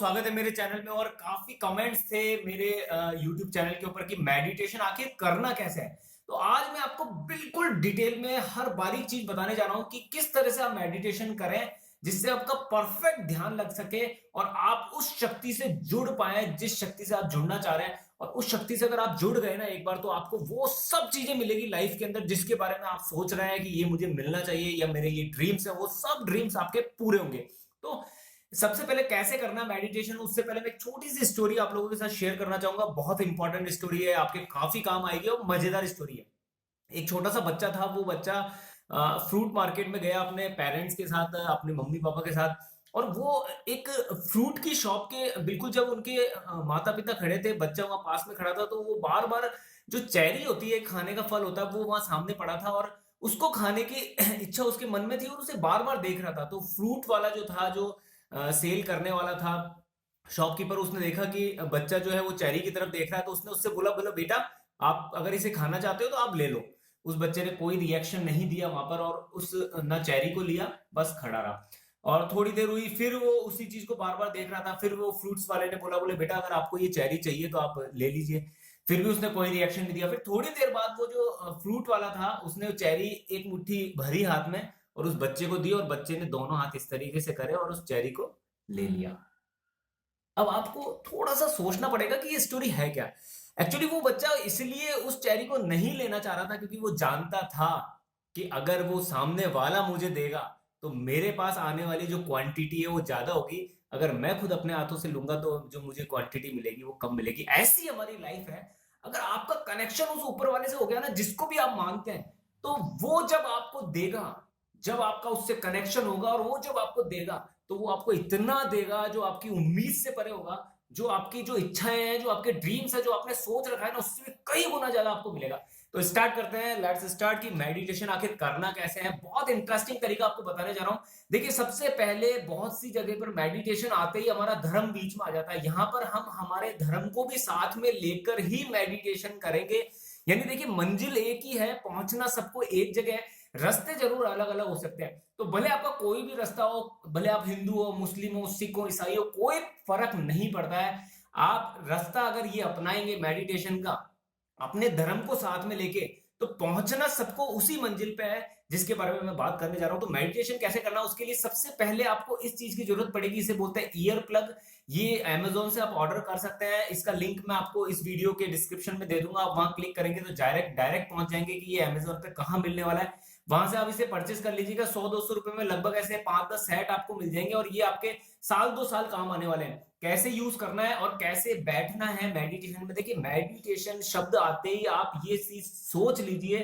स्वागत है मेरे चैनल में। और काफी कमेंट्स थे मेरे YouTube चैनल के ऊपर कि मेडिटेशन आखिर करना कैसे है। तो आज मैं आपको बिल्कुल डिटेल में हर बारीक चीज बताने जा रहा हूं कि किस तरह से आप मेडिटेशन करें जिससे आपका परफेक्ट ध्यान लग सके और आप उस शक्ति से जुड़ पाए जिस शक्ति से आप जुड़ना चाह रहे हैं। और उस शक्ति से अगर आप जुड़ गए ना एक बार, तो आपको वो सब चीजें मिलेगी लाइफ के अंदर जिसके बारे में आप सोच रहे हैं कि ये मुझे मिलना चाहिए या मेरे ये ड्रीम्स है, वो सब ड्रीम्स आपके पूरे होंगे। तो सबसे पहले कैसे करना मेडिटेशन, उससे पहले मैं एक छोटी सी स्टोरी आप लोगों के साथ शेयर करना चाहूंगा। बहुत इंपॉर्टेंट स्टोरी है, आपके काफी काम आएगी और मजेदार स्टोरी है। एक छोटा सा बच्चा था। वो बच्चा फ्रूट मार्केट में गया अपने पेरेंट्स के साथ, अपने मम्मी पापा के साथ। और वो एक फ्रूट की शॉप के बिल्कुल जब उनके माता पिता खड़े थे, बच्चा वहां पास में खड़ा था, तो वो बार बार जो चेरी होती है, खाने का फल होता है, वो वहां सामने पड़ा था और उसको खाने की इच्छा उसके मन में थी और उसे बार बार देख रहा था। तो फ्रूट वाला जो था, जो सेल करने वाला था, शॉपकीपर, उसने देखा कि बच्चा जो है वो चेरी की तरफ देख रहा है, तो उसने उससे बोला, बोला बेटा, आप अगर इसे खाना चाहते हो तो आप ले लो। उस बच्चे ने कोई रिएक्शन नहीं दिया वहां पर और उस ना चेरी को लिया, बस खड़ा रहा। और थोड़ी देर हुई, फिर वो उसी चीज को बार बार देख रहा था। फिर वो फ्रूट्स वाले ने बोला, बोले बेटा, अगर आपको ये चेरी चाहिए तो आप ले लीजिए। फिर भी उसने कोई रिएक्शन नहीं दिया। फिर थोड़ी देर बाद वो जो फ्रूट वाला था, उसने चेरी एक मुट्ठी भरी हाथ में और उस बच्चे को दी, और बच्चे ने दोनों हाथ इस तरीके से करे और उस चेरी को ले लिया। अब आपको थोड़ा सा सोचना पड़ेगा कि ये स्टोरी है क्या। एक्चुअली वो बच्चा इसलिए उस चेरी को नहीं लेना चाह रहा था क्योंकि वो जानता था कि अगर वो सामने वाला मुझे देगा तो मेरे पास आने वाली जो क्वांटिटी है वो ज्यादा होगी। अगर मैं खुद अपने हाथों से लूंगा तो जो मुझे क्वांटिटी मिलेगी वो कम मिलेगी। ऐसी हमारी लाइफ है। अगर आपका कनेक्शन उस ऊपर वाले से हो गया ना, जिसको भी आप मानते हैं, तो वो जब आपको देगा, जब आपका उससे कनेक्शन होगा और वो जब आपको देगा, तो वो आपको इतना देगा जो आपकी उम्मीद से परे होगा। जो आपकी जो इच्छाएं हैं, जो आपके ड्रीम्स है, जो आपने सोच रखा है ना, उससे भी कई गुना ज्यादा आपको मिलेगा। तो स्टार्ट करते हैं, लेट्स स्टार्ट कि मेडिटेशन आखिर करना कैसे है। बहुत इंटरेस्टिंग तरीका आपको बताने जा रहा हूं। देखिए, सबसे पहले बहुत सी जगह पर मेडिटेशन आते ही हमारा धर्म बीच में आ जाता है। यहां पर हम हमारे धर्म को भी साथ में लेकर ही मेडिटेशन करेंगे। यानी देखिए, मंजिल एक ही है, पहुंचना सबको एक जगह है, रास्ते जरूर अलग अलग हो सकते हैं। तो भले आपका कोई भी रास्ता हो, भले आप हिंदू हो, मुस्लिम हो, सिख हो, ईसाई हो, कोई फर्क नहीं पड़ता है। आप रास्ता अगर ये अपनाएंगे मेडिटेशन का, अपने धर्म को साथ में लेके, तो पहुंचना सबको उसी मंजिल पे है जिसके बारे में मैं बात करने जा रहा हूं। तो मेडिटेशन कैसे करना, उसके लिए सबसे पहले आपको इस चीज की जरूरत पड़ेगी, इसे बोलते हैं ईयर प्लग। ये अमेजोन से आप ऑर्डर कर सकते हैं। इसका लिंक मैं आपको इस वीडियो के डिस्क्रिप्शन में दे दूंगा। आप वहां क्लिक करेंगे तो डायरेक्ट डायरेक्ट पहुंच जाएंगे कि ये अमेजोन पे कहां मिलने वाला है। वहां से आप इसे परचेस कर लीजिएगा। 100-200 रुपए में लगभग ऐसे 5-10 सेट आपको मिल जाएंगे और ये आपके साल 2 साल काम आने वाले हैं। कैसे यूज करना है और कैसे बैठना है मेडिटेशन में, देखिए, मेडिटेशन शब्द आते ही आप ये चीज सोच लीजिए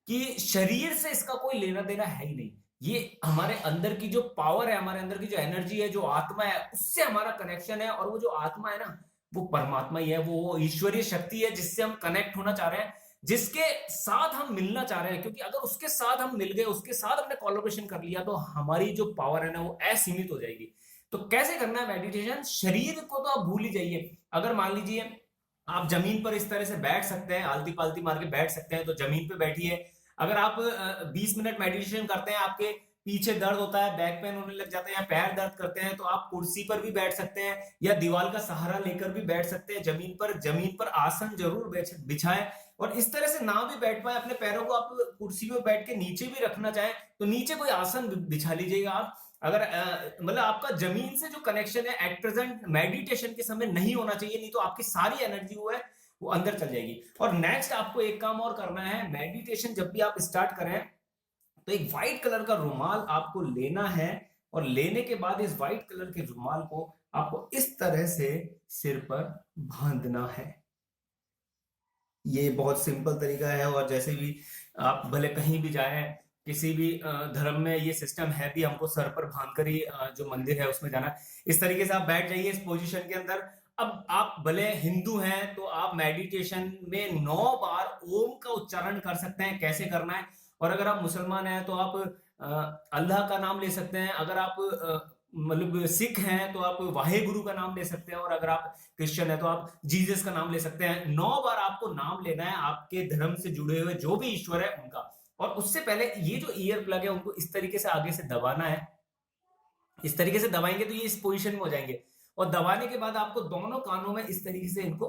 कि शरीर से इसका कोई लेना देना है ही नहीं। ये हमारे अंदर की जो पावर है, हमारे अंदर की जो एनर्जी है, जो आत्मा है, उससे हमारा कनेक्शन है। और वो जो आत्मा है ना, वो परमात्मा ही है, वो ईश्वरीय शक्ति है जिससे हम कनेक्ट होना चाह रहे हैं, जिसके साथ हम मिलना चाह रहे हैं। क्योंकि अगर उसके साथ हम मिल गए, उसके साथ हमने कोलैबोरेशन कर लिया, तो हमारी जो पावर है ना, वो असीमित हो जाएगी। तो कैसे करना है मेडिटेशन, शरीर को तो आप भूल ही जाइए। अगर मान लीजिए आप जमीन पर इस तरह से बैठ सकते हैं, आलती पालती मार के बैठ सकते हैं, तो जमीन पे बैठिए। अगर आप 20 मिनट मेडिटेशन करते हैं, आपके पीछे दर्द होता है, बैक पेन होने लग जाते हैं, पैर दर्द करते हैं, तो आप कुर्सी पर भी बैठ सकते हैं या दीवार का सहारा लेकर भी बैठ सकते हैं। जमीन पर आसन जरूर बिछाएं। और इस तरह से ना भी बैठ पाए, अपने पैरों को आप कुर्सी में बैठ के नीचे भी रखना चाहें तो नीचे कोई आसन बिछा लीजिएगा आप। अगर मतलब आपका जमीन से जो कनेक्शन है एट प्रेजेंट मेडिटेशन के समय नहीं होना चाहिए, नहीं तो आपकी सारी एनर्जी वो अंदर चल जाएगी। और नेक्स्ट आपको एक काम और करना है। मेडिटेशन जब भी आप स्टार्ट करें तो एक व्हाइट कलर का रुमाल आपको लेना है, और लेने के बाद इस व्हाइट कलर के रुमाल को आपको इस तरह से सिर पर बांधना है। ये बहुत सिंपल तरीका है। और जैसे भी आप भले कहीं भी जाएं, किसी भी धर्म में ये सिस्टम है भी, हमको सर पर बांधकर ही जो मंदिर है उसमें जाना। इस तरीके से आप बैठ जाइए इस पोजीशन के अंदर। अब आप भले हिंदू हैं तो आप मेडिटेशन में 9 बार ओम का उच्चारण कर सकते हैं। कैसे करना है, और अगर आप मुसलमान हैं तो आप अल्लाह का नाम ले सकते हैं। अगर आप मतलब सिख हैं तो आप वाहे गुरु का नाम ले सकते हैं। और अगर आप क्रिश्चियन है तो आप जीसस का नाम ले सकते हैं। 9 बार आपको नाम लेना है आपके धर्म से जुड़े हुए जो भी ईश्वर है उनका। और उससे पहले ये जो ईयर प्लग है उनको इस तरीके से आगे से दबाना है। इस तरीके से दबाएंगे तो ये इस पोजीशन में हो जाएंगे। और दबाने के बाद आपको दोनों कानों में इस तरीके से इनको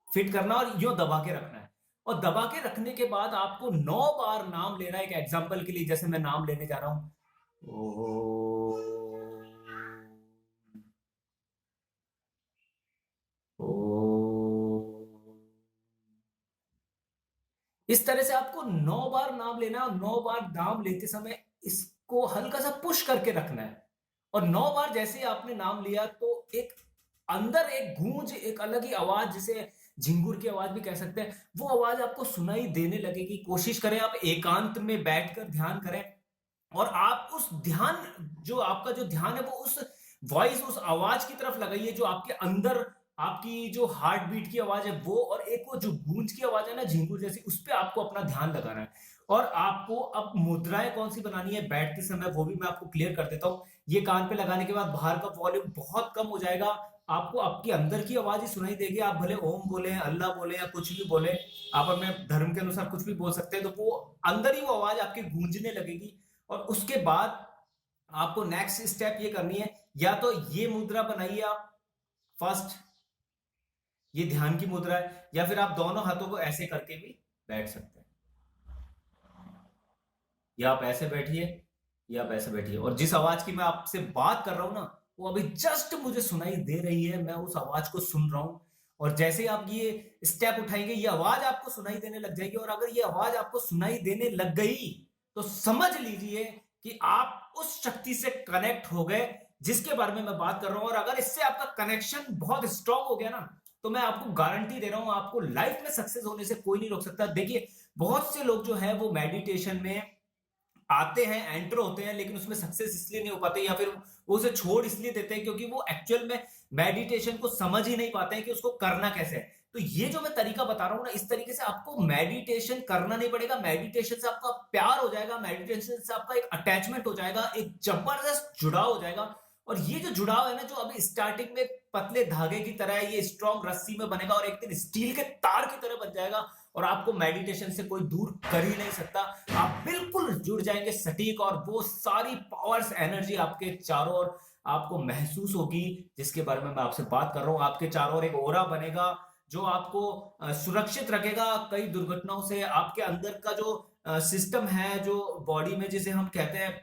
फिट करना और यूं दबा के रखना है। और दबा के रखने के बाद आपको 9 बार नाम लेना है। एक एग्जांपल के लिए जैसे मैं नाम लेने जा रहा हूं, ओ, ओ, इस तरह से आपको 9 बार नाम लेना है और 9 बार नाम लेते समय इसको हल्का सा पुश करके रखना है। और 9 बार जैसे ही आपने नाम लिया तो एक अंदर एक गूंज, एक अलग ही आवाज, जिसे झिंगुर की आवाज भी कह सकते हैं, वो आवाज आपको सुनाई देने लगेगी। कोशिश करें आप एकांत में बैठकर ध्यान करें और आप उस ध्यान, जो आपका जो ध्यान है वो उस वॉइस, उस आवाज की तरफ लगाइए जो आपके अंदर, आपकी जो हार्ट बीट की आवाज है वो, और एक वो जो गूंज की आवाज है ना झिंगुर जैसी, उस पर आपको अपना ध्यान लगाना है। और आपको अब मुद्राएं कौन सी बनानी है बैठते समय वो भी मैं आपको क्लियर कर देता हूँ। ये कान पे लगाने के बाद बाहर का वॉल्यूम बहुत कम हो जाएगा, आपको आपकी अंदर की आवाज ही सुनाई देगी। आप भले ओम बोले, अल्लाह बोले या कुछ भी बोले, आप अपने धर्म के अनुसार कुछ भी बोल सकते हैं, तो वो अंदर ही वो आवाज आपकी गूंजने लगेगी। और उसके बाद आपको नेक्स्ट स्टेप ये करनी है, या तो ये मुद्रा बनाइए आप फर्स्ट, ये ध्यान की मुद्रा है, या फिर आप दोनों हाथों को ऐसे करके भी बैठ सकते हैं, या आप ऐसे बैठिए या आप ऐसे बैठिए। और जिस आवाज की मैं आपसे बात कर रहा हूं ना, वो अभी जस्ट मुझे सुनाई दे रही है, मैं उस आवाज को सुन रहा हूं। और जैसे ही आप ये स्टेप उठाएंगे ये आवाज आपको सुनाई देने लग जाएगी। और अगर ये आवाज आपको सुनाई देने लग गई तो समझ लीजिए कि आप उस शक्ति से कनेक्ट हो गए जिसके बारे में मैं बात कर रहा हूं। और अगर इससे आपका कनेक्शन बहुत स्ट्रांग हो गया ना, तो मैं आपको गारंटी दे रहा हूं आपको लाइफ में सक्सेस होने से कोई नहीं रोक सकता। देखिए, बहुत से लोग जो है वो मेडिटेशन में आते हैं, एंटर होते हैं, लेकिन उसमें सक्सेस इसलिए नहीं हो पाते, या फिर वो उसे छोड़ इसलिए देते हैं क्योंकि वो एक्चुअल में मेडिटेशन को समझ ही नहीं पाते हैं कि उसको करना कैसे है। तो ये जो मैं तरीका बता रहा हूं ना, इस तरीके से आपको मेडिटेशन करना नहीं पड़ेगा, मेडिटेशन से आपका प्यार हो जाएगा, मेडिटेशन से आपका एक अटैचमेंट हो जाएगा, एक जबरदस्त जुड़ाव हो जाएगा। और ये जो जुड़ाव है ना, जो अभी स्टार्टिंग में पतले धागे की तरह है, ये स्ट्रॉन्ग रस्सी में बनेगा और एक दिन स्टील के तार की तरह बन जाएगा। और आपको मेडिटेशन से कोई दूर कर ही नहीं सकता। आप बिल्कुल जुड़ जाएंगे सटीक, और वो सारी पावर्स, एनर्जी आपके चारों ओर आपको महसूस होगी, जिसके बारे में मैं आपसे बात कर रहा हूं। आपके चारों ओर एक ओरा बनेगा जो आपको सुरक्षित रखेगा कई दुर्घटनाओं से। आपके अंदर का जो सिस्टम है, जो बॉडी में जिसे हम कहते हैं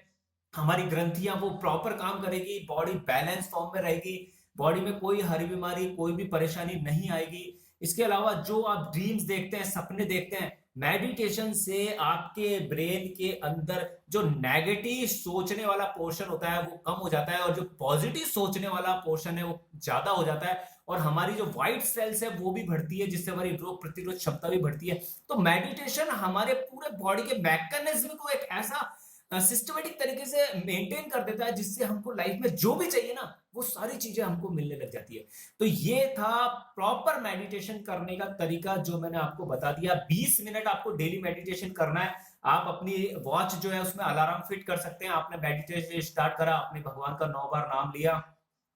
हमारी ग्रंथियां, वो प्रॉपर काम करेगी, बॉडी बैलेंस फॉर्म में रहेगी, बॉडी में कोई हरी बीमारी, कोई भी परेशानी नहीं आएगी। इसके अलावा जो आप ड्रीम्स देखते हैं, सपने देखते हैं, मेडिटेशन से आपके ब्रेन के अंदर जो नेगेटिव सोचने वाला पोर्शन होता है वो कम हो जाता है, और जो पॉजिटिव सोचने वाला पोर्शन है वो ज्यादा हो जाता है। और हमारी जो व्हाइट सेल्स है वो भी बढ़ती है, जिससे हमारी रोग प्रतिरोध क्षमता भी बढ़ती है। तो मेडिटेशन हमारे पूरे बॉडी के मैकेनिज्म को एक ऐसा सिस्टमेटिक तरीके से मेंटेन कर देता है, जिससे हमको लाइफ में जो भी चाहिए ना, वो सारी चीजें हमको मिलने लग जाती है। तो ये था प्रॉपर मेडिटेशन करने का तरीका जो मैंने आपको बता दिया। 20 मिनट आपको डेली मेडिटेशन करना है। आप अपनी वॉच जो है उसमें अलार्म फिट कर सकते हैं। आपने मेडिटेशन स्टार्ट करा, आपने भगवान का 9 बार नाम लिया,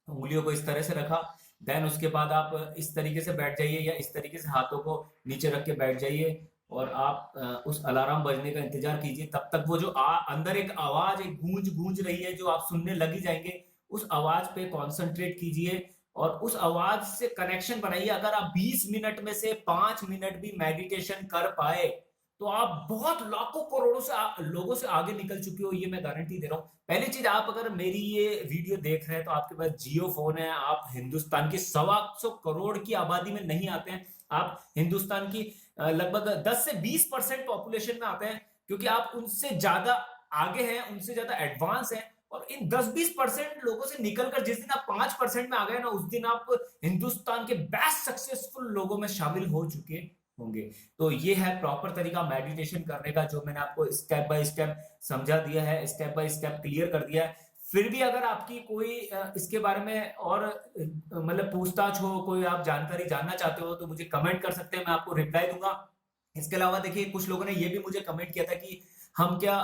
उंगलियों को इस तरह से रखा, देन उसके बाद आप इस तरीके से बैठ जाइए, या इस तरीके से हाथों को नीचे रख के बैठ जाइए, और आप उस अलार्म बजने का इंतजार कीजिए। तब तक वो जो अंदर एक आवाज, एक गूंज गूंज रही है जो आप सुनने लग ही जाएंगे, उस आवाज पे कॉन्सेंट्रेट कीजिए और उस आवाज से कनेक्शन बनाइए। अगर आप 20 मिनट में से 5 मिनट भी मेडिटेशन कर पाए तो आप बहुत लाखों करोड़ों से लोगों से आगे निकल चुके हो, ये मैं गारंटी दे रहा हूं। पहली चीज, आप अगर मेरी ये वीडियो देख रहे हैं तो आपके पास जियो फोन है, आप हिंदुस्तान की 125 करोड़ की आबादी में नहीं आते हैं, आप हिंदुस्तान की लगभग 10 से 20% पॉपुलेशन में आते हैं, क्योंकि आप उनसे ज्यादा आगे हैं, उनसे ज्यादा एडवांस हैं। और इन 10-20% लोगों से निकलकर जिस दिन आप 5% में आ गए ना, उस दिन आप हिंदुस्तान के बेस्ट सक्सेसफुल लोगों में शामिल हो चुके होंगे। तो ये है प्रॉपर तरीका मेडिटेशन करने का, जो मैंने आपको स्टेप बाय स्टेप समझा दिया है, स्टेप बाय स्टेप क्लियर कर दिया है। फिर भी अगर आपकी कोई इसके बारे में और मतलब पूछताछ हो, कोई आप जानकारी जानना चाहते हो, तो मुझे कमेंट कर सकते हैं, मैं आपको रिप्लाई दूंगा। इसके अलावा देखिए, कुछ लोगों ने ये भी मुझे कमेंट किया था कि हम क्या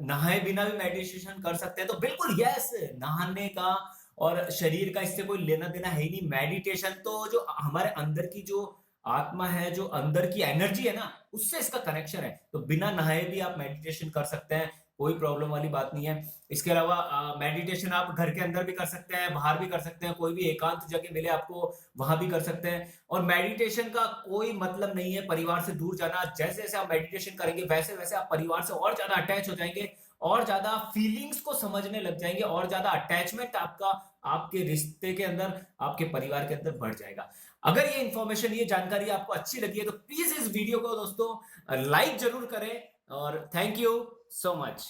नहाए बिना भी मेडिटेशन कर सकते हैं। तो बिल्कुल यस, नहाने का और शरीर का इससे कोई लेना देना है ही नहीं। मेडिटेशन तो जो हमारे अंदर की जो आत्मा है, जो अंदर की एनर्जी है ना, उससे इसका कनेक्शन है। तो बिना नहाए भी आप मेडिटेशन कर सकते हैं, कोई प्रॉब्लम वाली बात नहीं है। इसके अलावा मेडिटेशन आप घर के अंदर भी कर सकते हैं, बाहर भी कर सकते हैं, कोई भी एकांत जगह मिले आपको वहां भी कर सकते हैं। और मेडिटेशन का कोई मतलब नहीं है परिवार से दूर जाना। जैसे जैसे आप मेडिटेशन करेंगे वैसे वैसे आप परिवार से और ज्यादा अटैच हो जाएंगे, और ज्यादा फीलिंग्स को समझने लग जाएंगे, और ज्यादा अटैचमेंट आपका आपके रिश्ते के अंदर, आपके परिवार के अंदर बढ़ जाएगा। अगर ये इंफॉर्मेशन, ये जानकारी आपको अच्छी लगी है तो प्लीज इस वीडियो को दोस्तों लाइक जरूर करें, और थैंक यू सो मच।